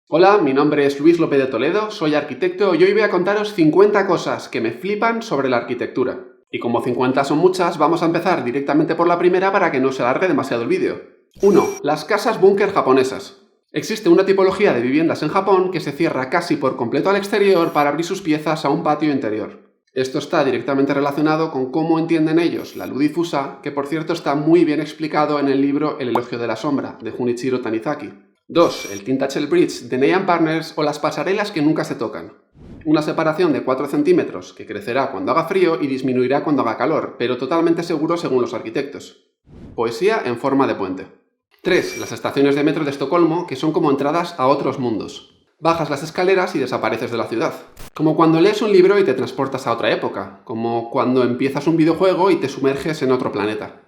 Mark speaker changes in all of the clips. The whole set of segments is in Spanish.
Speaker 1: Hola, mi nombre es Luis López de Toledo, soy arquitecto y hoy voy a contaros 50 cosas que me flipan sobre la arquitectura. Y como 50 son muchas, vamos a empezar directamente por la primera para que no se alargue demasiado el vídeo. 1. Las casas búnker japonesas. Existe una tipología de viviendas en Japón que se cierra casi por completo al exterior para abrir sus piezas a un patio interior. Esto está directamente relacionado con cómo entienden ellos la luz difusa, que por cierto está muy bien explicado en el libro El elogio de la sombra, de Junichiro Tanizaki. 2. El Tintagel Bridge de Ney & Partners o las pasarelas que nunca se tocan. Una separación de 4 centímetros que crecerá cuando haga frío y disminuirá cuando haga calor, pero totalmente seguro según los arquitectos. Poesía en forma de puente. 3. Las estaciones de metro de Estocolmo, que son como entradas a otros mundos. Bajas las escaleras y desapareces de la ciudad. Como cuando lees un libro y te transportas a otra época, como cuando empiezas un videojuego y te sumerges en otro planeta.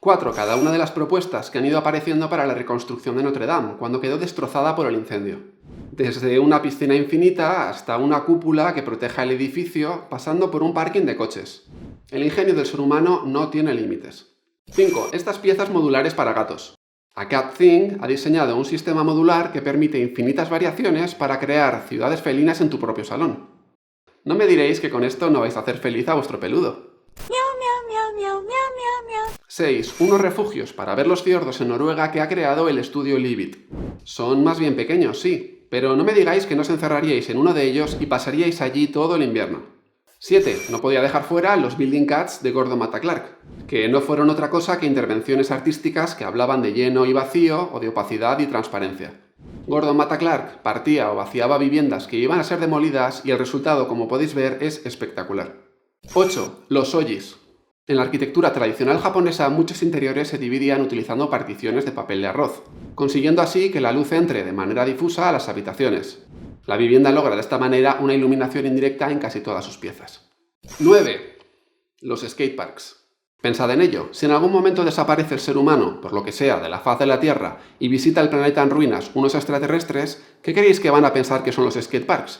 Speaker 1: 4. Cada una de las propuestas que han ido apareciendo para la reconstrucción de Notre Dame, cuando quedó destrozada por el incendio. Desde una piscina infinita hasta una cúpula que proteja el edificio, pasando por un parking de coches. El ingenio del ser humano no tiene límites. 5. Estas piezas modulares para gatos. A Cat Thing ha diseñado un sistema modular que permite infinitas variaciones para crear ciudades felinas en tu propio salón. No me diréis que con esto no vais a hacer feliz a vuestro peludo. 6. Unos refugios para ver los fiordos en Noruega que ha creado el estudio Livit. Son más bien pequeños, sí, pero no me digáis que no os encerraríais en uno de ellos y pasaríais allí todo el invierno. 7. No podía dejar fuera los Building Cats de Gordon Matta Clark, que no fueron otra cosa que intervenciones artísticas que hablaban de lleno y vacío o de opacidad y transparencia. Gordon Matta Clark partía o vaciaba viviendas que iban a ser demolidas y el resultado, como podéis ver, es espectacular. 8. Los ojis. En la arquitectura tradicional japonesa, muchos interiores se dividían utilizando particiones de papel de arroz, consiguiendo así que la luz entre de manera difusa a las habitaciones. La vivienda logra de esta manera una iluminación indirecta en casi todas sus piezas. 9. Los skateparks. Pensad en ello, si en algún momento desaparece el ser humano, por lo que sea, de la faz de la Tierra, y visita el planeta en ruinas unos extraterrestres, ¿qué creéis que van a pensar que son los skateparks?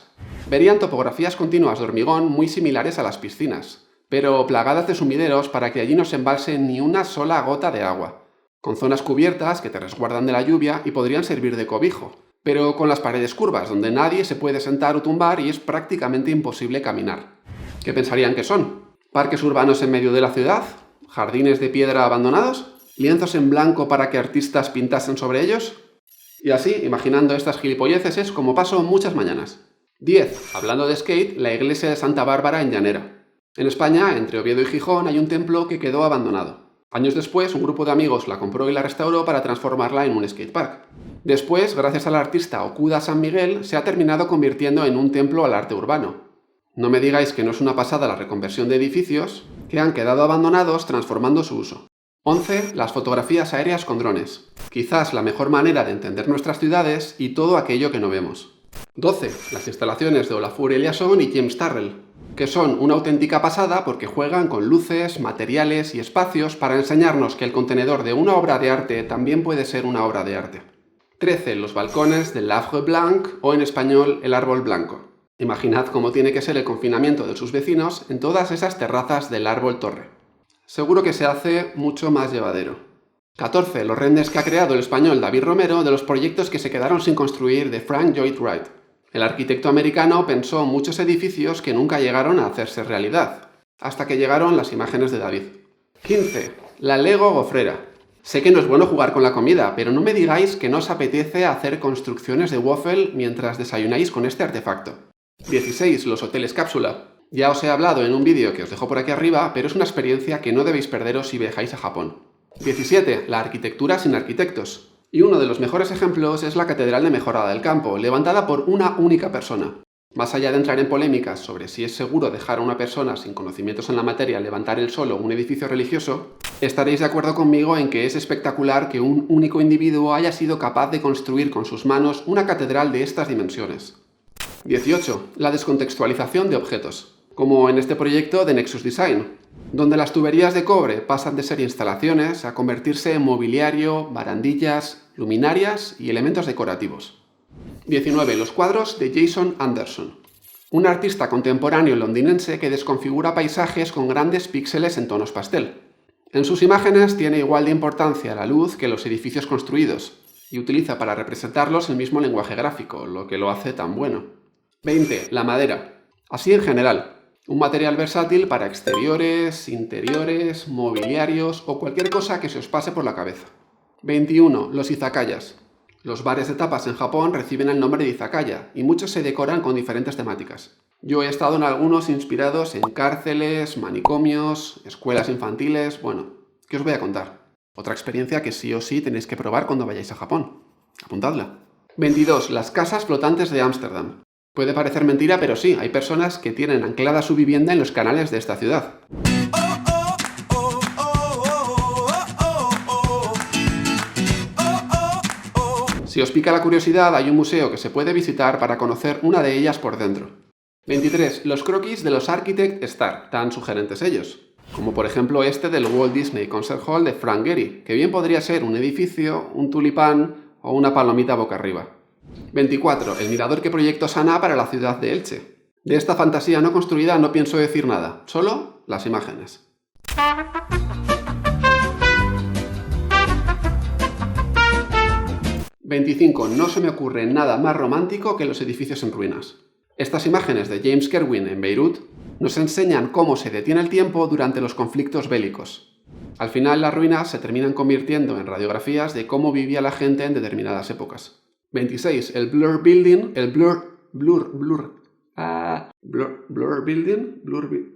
Speaker 1: Verían topografías continuas de hormigón muy similares a las piscinas, pero plagadas de sumideros para que allí no se embalse ni una sola gota de agua, con zonas cubiertas que te resguardan de la lluvia y podrían servir de cobijo, pero con las paredes curvas donde nadie se puede sentar o tumbar y es prácticamente imposible caminar. ¿Qué pensarían que son? ¿Parques urbanos en medio de la ciudad? ¿Jardines de piedra abandonados? ¿Lienzos en blanco para que artistas pintasen sobre ellos? Y así, imaginando estas gilipolleces es como paso muchas mañanas. 10. Hablando de skate, la iglesia de Santa Bárbara en Llanera. En España, entre Oviedo y Gijón, hay un templo que quedó abandonado. Años después, un grupo de amigos la compró y la restauró para transformarla en un skatepark. Después, gracias al artista Okuda San Miguel, se ha terminado convirtiendo en un templo al arte urbano. No me digáis que no es una pasada la reconversión de edificios que han quedado abandonados transformando su uso. 11. Las fotografías aéreas con drones. Quizás la mejor manera de entender nuestras ciudades y todo aquello que no vemos. 12. Las instalaciones de Olafur Eliasson y James Turrell, que son una auténtica pasada porque juegan con luces, materiales y espacios para enseñarnos que el contenedor de una obra de arte también puede ser una obra de arte. 13. Los balcones del L'Arbre Blanc o en español el árbol blanco. Imaginad cómo tiene que ser el confinamiento de sus vecinos en todas esas terrazas del árbol torre. Seguro que se hace mucho más llevadero. 14. Los renders que ha creado el español David Romero de los proyectos que se quedaron sin construir de Frank Lloyd Wright. El arquitecto americano pensó muchos edificios que nunca llegaron a hacerse realidad, hasta que llegaron las imágenes de David. 15. La Lego gofrera. Sé que no es bueno jugar con la comida, pero no me digáis que no os apetece hacer construcciones de waffle mientras desayunáis con este artefacto. 16. Los hoteles cápsula. Ya os he hablado en un vídeo que os dejo por aquí arriba, pero es una experiencia que no debéis perderos si viajáis a Japón. 17. La arquitectura sin arquitectos. Y uno de los mejores ejemplos es la Catedral de Mejorada del Campo, levantada por una única persona. Más allá de entrar en polémicas sobre si es seguro dejar a una persona sin conocimientos en la materia levantar él solo un edificio religioso, estaréis de acuerdo conmigo en que es espectacular que un único individuo haya sido capaz de construir con sus manos una catedral de estas dimensiones. 18. La descontextualización de objetos, como en este proyecto de Nexus Design, donde las tuberías de cobre pasan de ser instalaciones a convertirse en mobiliario, barandillas, luminarias y elementos decorativos. 19. Los cuadros de Jason Anderson, un artista contemporáneo londinense que desconfigura paisajes con grandes píxeles en tonos pastel. En sus imágenes tiene igual de importancia la luz que los edificios construidos, y utiliza para representarlos el mismo lenguaje gráfico, lo que lo hace tan bueno. 20. La madera. Así en general, un material versátil para exteriores, interiores, mobiliarios o cualquier cosa que se os pase por la cabeza. 21. Los izakayas. Los bares de tapas en Japón reciben el nombre de izakaya y muchos se decoran con diferentes temáticas. Yo he estado en algunos inspirados en cárceles, manicomios, escuelas infantiles. Bueno, ¿qué os voy a contar? Otra experiencia que sí o sí tenéis que probar cuando vayáis a Japón. Apuntadla. 22. Las casas flotantes de Ámsterdam. Puede parecer mentira, pero sí, hay personas que tienen anclada su vivienda en los canales de esta ciudad. Si os pica la curiosidad, hay un museo que se puede visitar para conocer una de ellas por dentro. 23. Los croquis de los Architect Star, tan sugerentes ellos. Como por ejemplo este del Walt Disney Concert Hall de Frank Gehry, que bien podría ser un edificio, un tulipán o una palomita boca arriba. 24. El mirador que proyectó Sana para la ciudad de Elche. De esta fantasía no construida no pienso decir nada, solo las imágenes. «25. No se me ocurre nada más romántico que los edificios en ruinas. Estas imágenes de James Kerwin en Beirut nos enseñan cómo se detiene el tiempo durante los conflictos bélicos. Al final las ruinas se terminan convirtiendo en radiografías de cómo vivía la gente en determinadas épocas. 26. El Blur Building,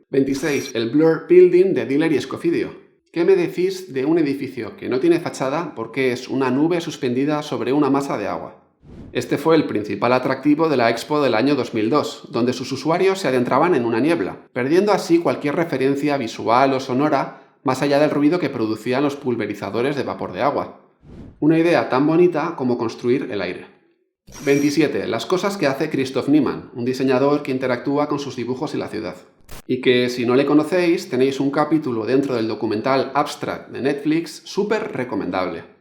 Speaker 1: 26. El Blur Building de Diller y Escofidio. ¿Qué me decís de un edificio que no tiene fachada porque es una nube suspendida sobre una masa de agua? Este fue el principal atractivo de la Expo del año 2002, donde sus usuarios se adentraban en una niebla, perdiendo así cualquier referencia visual o sonora más allá del ruido que producían los pulverizadores de vapor de agua. Una idea tan bonita como construir el aire. 27. Las cosas que hace Christoph Niemann, un diseñador que interactúa con sus dibujos y la ciudad. Y que, si no le conocéis, tenéis un capítulo dentro del documental Abstract de Netflix súper recomendable.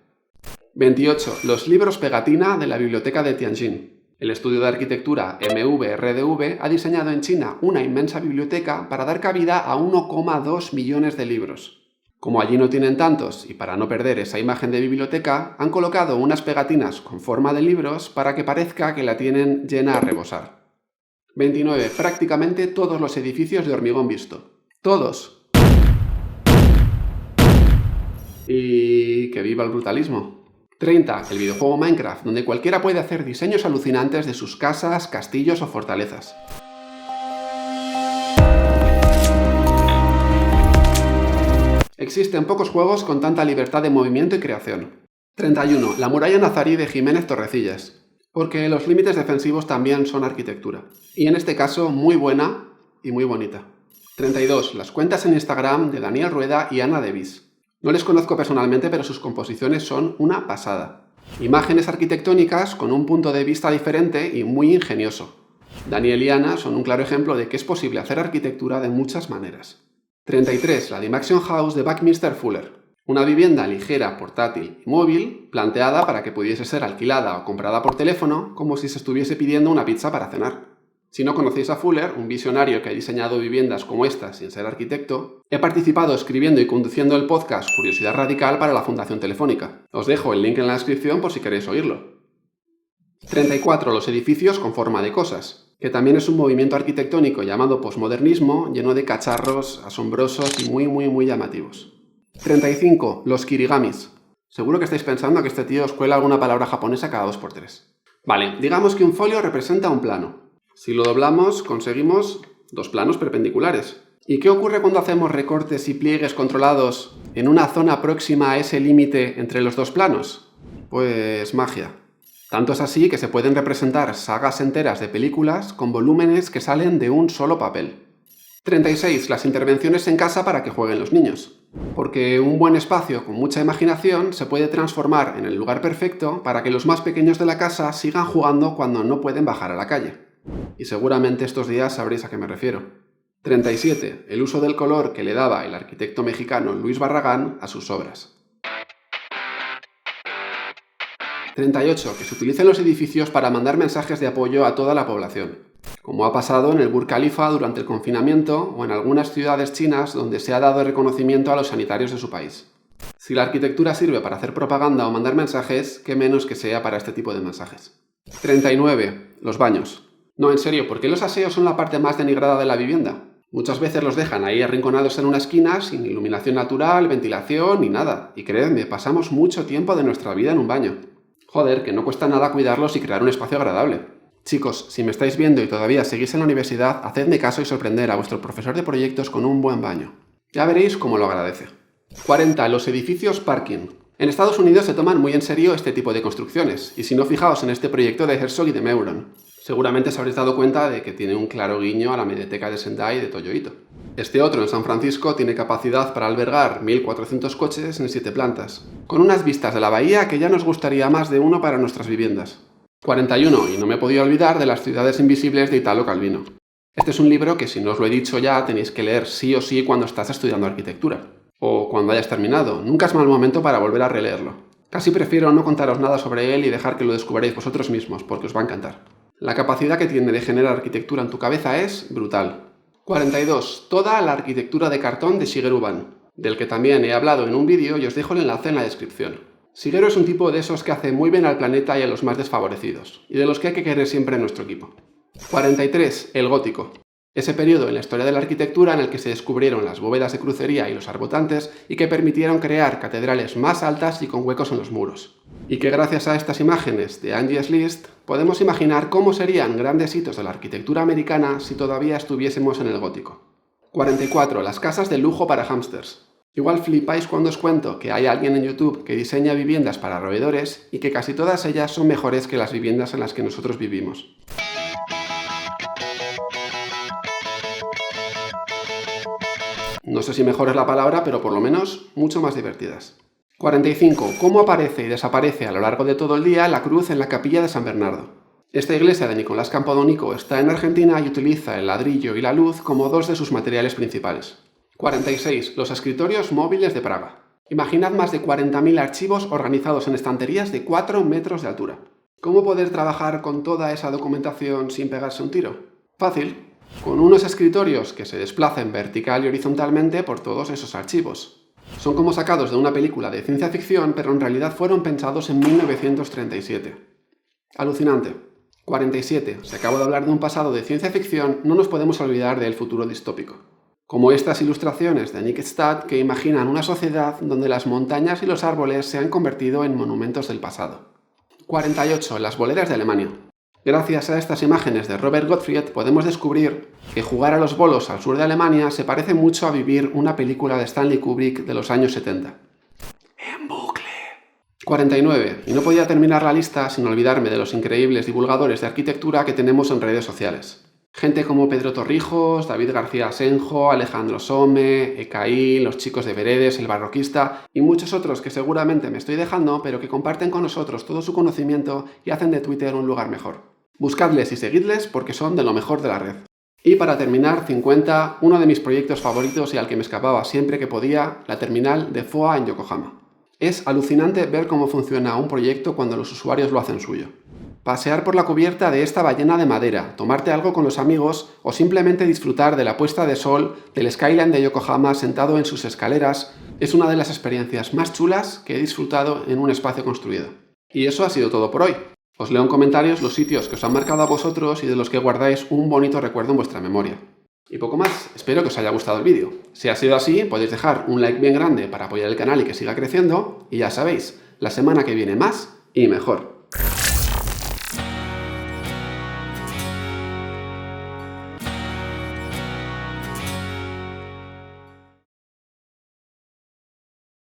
Speaker 1: 28. Los libros pegatina de la biblioteca de Tianjin. El estudio de arquitectura MVRDV ha diseñado en China una inmensa biblioteca para dar cabida a 1,2 millones de libros. Como allí no tienen tantos y para no perder esa imagen de biblioteca, han colocado unas pegatinas con forma de libros para que parezca que la tienen llena a rebosar. 29. Prácticamente todos los edificios de hormigón visto. ¡Todos! Y que viva el brutalismo. 30. El videojuego Minecraft, donde cualquiera puede hacer diseños alucinantes de sus casas, castillos o fortalezas. Existen pocos juegos con tanta libertad de movimiento y creación. 31. La muralla nazarí de Jiménez Torrecillas. Porque los límites defensivos también son arquitectura. Y en este caso, muy buena y muy bonita. 32. Las cuentas en Instagram de Daniel Rueda y Ana Devis. No les conozco personalmente, pero sus composiciones son una pasada. Imágenes arquitectónicas con un punto de vista diferente y muy ingenioso. Daniel y Ana son un claro ejemplo de que es posible hacer arquitectura de muchas maneras. 33. La Dimaxion House de Buckminster Fuller. Una vivienda ligera, portátil y móvil, planteada para que pudiese ser alquilada o comprada por teléfono, como si se estuviese pidiendo una pizza para cenar. Si no conocéis a Fuller, un visionario que ha diseñado viviendas como esta sin ser arquitecto, he participado escribiendo y conduciendo el podcast Curiosidad Radical para la Fundación Telefónica. Os dejo el link en la descripción por si queréis oírlo. 34. Los edificios con forma de cosas, que también es un movimiento arquitectónico llamado posmodernismo, lleno de cacharros asombrosos y muy llamativos. 35. Los kirigamis. Seguro que estáis pensando que este tío os cuela alguna palabra japonesa cada 2x3. Vale, digamos que un folio representa un plano. Si lo doblamos, conseguimos dos planos perpendiculares. ¿Y qué ocurre cuando hacemos recortes y pliegues controlados en una zona próxima a ese límite entre los dos planos? Pues magia. Tanto es así que se pueden representar sagas enteras de películas con volúmenes que salen de un solo papel. 36. Las intervenciones en casa para que jueguen los niños. Porque un buen espacio con mucha imaginación se puede transformar en el lugar perfecto para que los más pequeños de la casa sigan jugando cuando no pueden bajar a la calle. Y seguramente estos días sabréis a qué me refiero. 37. El uso del color que le daba el arquitecto mexicano Luis Barragán a sus obras. 38. Que se utilicen los edificios para mandar mensajes de apoyo a toda la población, como ha pasado en el Burj Khalifa durante el confinamiento o en algunas ciudades chinas donde se ha dado reconocimiento a los sanitarios de su país. Si la arquitectura sirve para hacer propaganda o mandar mensajes, qué menos que sea para este tipo de mensajes. 39. Los baños. No, en serio, ¿por qué los aseos son la parte más denigrada de la vivienda? Muchas veces los dejan ahí arrinconados en una esquina, sin iluminación natural, ventilación ni nada. Y creedme, pasamos mucho tiempo de nuestra vida en un baño. Joder, que no cuesta nada cuidarlos y crear un espacio agradable. Chicos, si me estáis viendo y todavía seguís en la universidad, hacedme caso y sorprender a vuestro profesor de proyectos con un buen baño. Ya veréis cómo lo agradece. 40. Los edificios parking. En Estados Unidos se toman muy en serio este tipo de construcciones, y si no, fijaos en este proyecto de Herzog y de Meuron. Seguramente os habréis dado cuenta de que tiene un claro guiño a la mediateca de Sendai de Toyo Ito. Este otro en San Francisco tiene capacidad para albergar 1.400 coches en 7 plantas, con unas vistas de la bahía que ya nos gustaría más de uno para nuestras viviendas. 41. Y no me he podido olvidar de Las ciudades invisibles de Italo Calvino. Este es un libro que, si no os lo he dicho ya, tenéis que leer sí o sí cuando estás estudiando arquitectura. O cuando hayas terminado. Nunca es mal momento para volver a releerlo. Casi prefiero no contaros nada sobre él y dejar que lo descubráis vosotros mismos, porque os va a encantar. La capacidad que tiene de generar arquitectura en tu cabeza es brutal. 42. Toda la arquitectura de cartón de Shigeru Ban, del que también he hablado en un vídeo y os dejo el enlace en la descripción. Shigeru es un tipo de esos que hace muy bien al planeta y a los más desfavorecidos, y de los que hay que querer siempre en nuestro equipo. 43. El gótico. Ese periodo en la historia de la arquitectura en el que se descubrieron las bóvedas de crucería y los arbotantes y que permitieron crear catedrales más altas y con huecos en los muros. Y que gracias a estas imágenes de Angie's List podemos imaginar cómo serían grandes hitos de la arquitectura americana si todavía estuviésemos en el gótico. 44. Las casas de lujo para hámsters. Igual flipáis cuando os cuento que hay alguien en YouTube que diseña viviendas para roedores y que casi todas ellas son mejores que las viviendas en las que nosotros vivimos. No sé si mejor es la palabra, pero por lo menos mucho más divertidas. 45. Cómo aparece y desaparece a lo largo de todo el día la cruz en la capilla de San Bernardo. Esta iglesia de Nicolás Campodónico está en Argentina y utiliza el ladrillo y la luz como dos de sus materiales principales. 46. Los escritorios móviles de Praga. Imaginad más de 40.000 archivos organizados en estanterías de 4 metros de altura. ¿Cómo poder trabajar con toda esa documentación sin pegarse un tiro? Fácil. Con unos escritorios que se desplacen vertical y horizontalmente por todos esos archivos. Son como sacados de una película de ciencia ficción, pero en realidad fueron pensados en 1937. Alucinante. 47. Si acabo de hablar de un pasado de ciencia ficción, no nos podemos olvidar del futuro distópico. Como estas ilustraciones de Nick Stad que imaginan una sociedad donde las montañas y los árboles se han convertido en monumentos del pasado. 48. Las boleras de Alemania. Gracias a estas imágenes de Robert Gottfried podemos descubrir que jugar a los bolos al sur de Alemania se parece mucho a vivir una película de Stanley Kubrick de los años 70. En bucle. 49. Y no podía terminar la lista sin olvidarme de los increíbles divulgadores de arquitectura que tenemos en redes sociales. Gente como Pedro Torrijos, David García Asenjo, Alejandro Some, EKI, los chicos de Veredes, el barroquista y muchos otros que seguramente me estoy dejando, pero que comparten con nosotros todo su conocimiento y hacen de Twitter un lugar mejor. Buscadles y seguidles porque son de lo mejor de la red. Y para terminar, 50, uno de mis proyectos favoritos y al que me escapaba siempre que podía, la terminal de FOA en Yokohama. Es alucinante ver cómo funciona un proyecto cuando los usuarios lo hacen suyo. Pasear por la cubierta de esta ballena de madera, tomarte algo con los amigos o simplemente disfrutar de la puesta de sol del skyline de Yokohama sentado en sus escaleras es una de las experiencias más chulas que he disfrutado en un espacio construido. Y eso ha sido todo por hoy. Os leo en comentarios los sitios que os han marcado a vosotros y de los que guardáis un bonito recuerdo en vuestra memoria. Y poco más, espero que os haya gustado el vídeo. Si ha sido así, podéis dejar un like bien grande para apoyar el canal y que siga creciendo. Y ya sabéis, la semana que viene más y mejor.